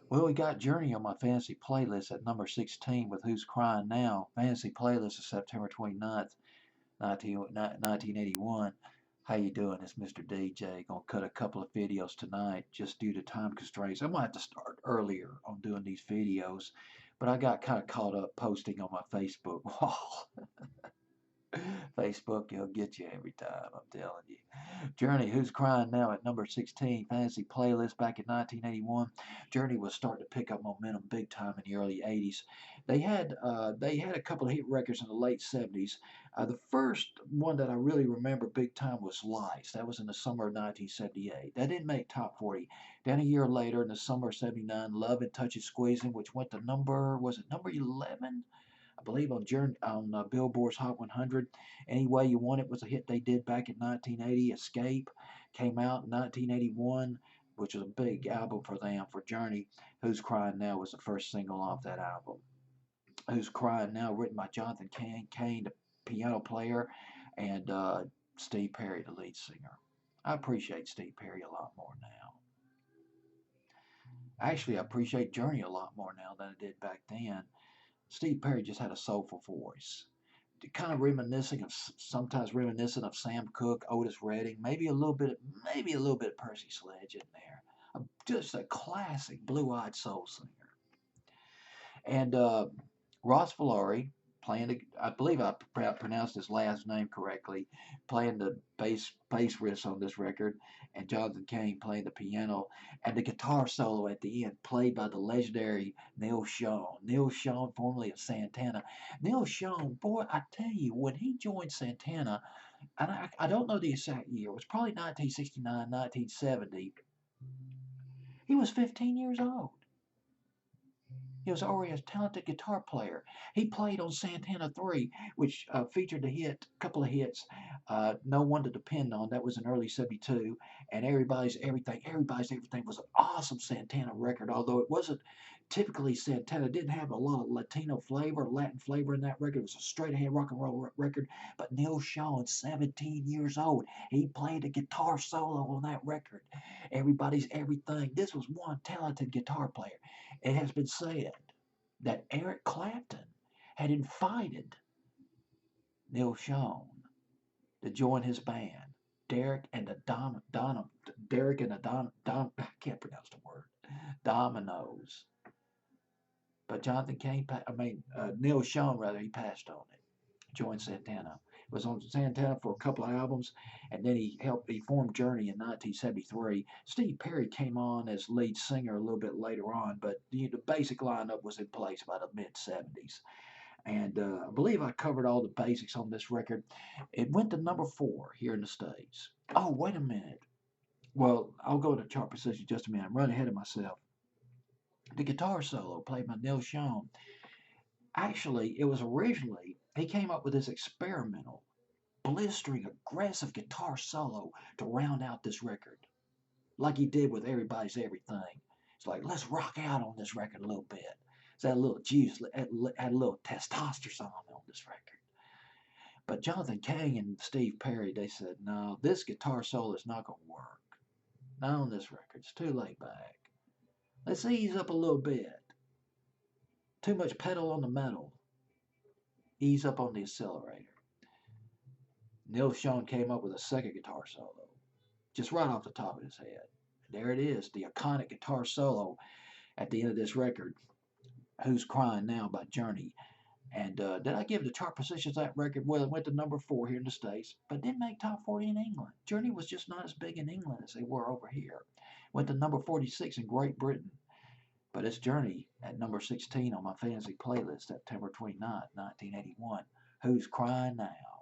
Well, we got Journey on my fantasy playlist at number 16 with Who's Crying Now. Fantasy playlist is September 29th, 1981. How you doing? It's Mr. DJ. Gonna cut a couple of videos tonight just due to time constraints. I might have to start earlier on doing these videos, but I got kind of caught up posting on my Facebook wall. Facebook, will get you every time, I'm telling you. Journey, Who's Crying Now at number 16, fantasy playlist back in 1981. Journey was starting to pick up momentum big time in the early 80s. They had a couple of hit records in the late 70s. The first one that I really remember big time was Lights. That was in the summer of 1978. That didn't make top 40. Then a year later, in the summer of 79, Love and Touch It Squeezing, which went to was it number 11? I believe on Billboard's Hot 100. Any Way You Want It was a hit they did back in 1980. Escape came out in 1981, which was a big album for them, for Journey. Who's Crying Now was the first single off that album. Who's Crying Now, written by Jonathan Cain, the piano player, and Steve Perry, the lead singer. I appreciate Steve Perry a lot more now. Actually, I appreciate Journey a lot more now than I did back then. Steve Perry just had a soulful voice. Kind of sometimes reminiscent of Sam Cooke, Otis Redding, maybe a little bit of Percy Sledge in there. Just a classic blue-eyed soul singer. And Ross Valori playing I believe I pronounced his last name correctly, playing the bass riffs on this record, and Jonathan Cain playing the piano, and the guitar solo at the end played by the legendary Neil Schon. Neil Schon, formerly of Santana. Neil Schon, boy, I tell you, when he joined Santana, and I don't know the exact year, it was probably 1969, 1970. He was 15 years old. He was already a talented guitar player. He played on Santana 3, which featured a couple of hits, No One to Depend On. That was in early 72. And Everybody's Everything was an awesome Santana record, although it wasn't typically Santana. It didn't have a lot of Latino flavor, Latin flavor in that record. It was a straight ahead rock and roll record. But Neil Schon, 17 years old, he played a guitar solo on that record. Everybody's Everything. This was one talented guitar player. It has been said that Eric Clapton had invited Neil Schon to join his band. Derek and the I can't pronounce the word, Dominoes. But Neil Schon, rather, he passed on it. Joined Santana. Was on Santana for a couple of albums, and then he formed Journey in 1973. Steve Perry came on as lead singer a little bit later on, but the basic lineup was in place by the mid 70s. And I believe I covered all the basics on this record. It went to number 4 here in the States. Oh, wait a minute. Well, I'll go to chart position in just a minute. I'm running ahead of myself. The guitar solo played by Neil Schon. Actually, it was originally, he came up with this experimental blistering, aggressive guitar solo to round out this record, like he did with Everybody's Everything. It's like, let's rock out on this record a little bit. It's that little juice, add a little testosterone on this record. But Jonathan Cain and Steve Perry, they said, no, this guitar solo is not going to work. Not on this record. It's too laid back. Let's ease up a little bit. Too much pedal on the metal. Ease up on the accelerator. Neil Schon came up with a second guitar solo, just right off the top of his head. There it is, the iconic guitar solo at the end of this record, Who's Crying Now by Journey. And did I give the chart positions that record? Well, it went to number 4 here in the States, but didn't make top 40 in England. Journey was just not as big in England as they were over here. Went to number 46 in Great Britain. But it's Journey at number 16 on my fantasy playlist, September 29th, 1981. Who's Crying Now?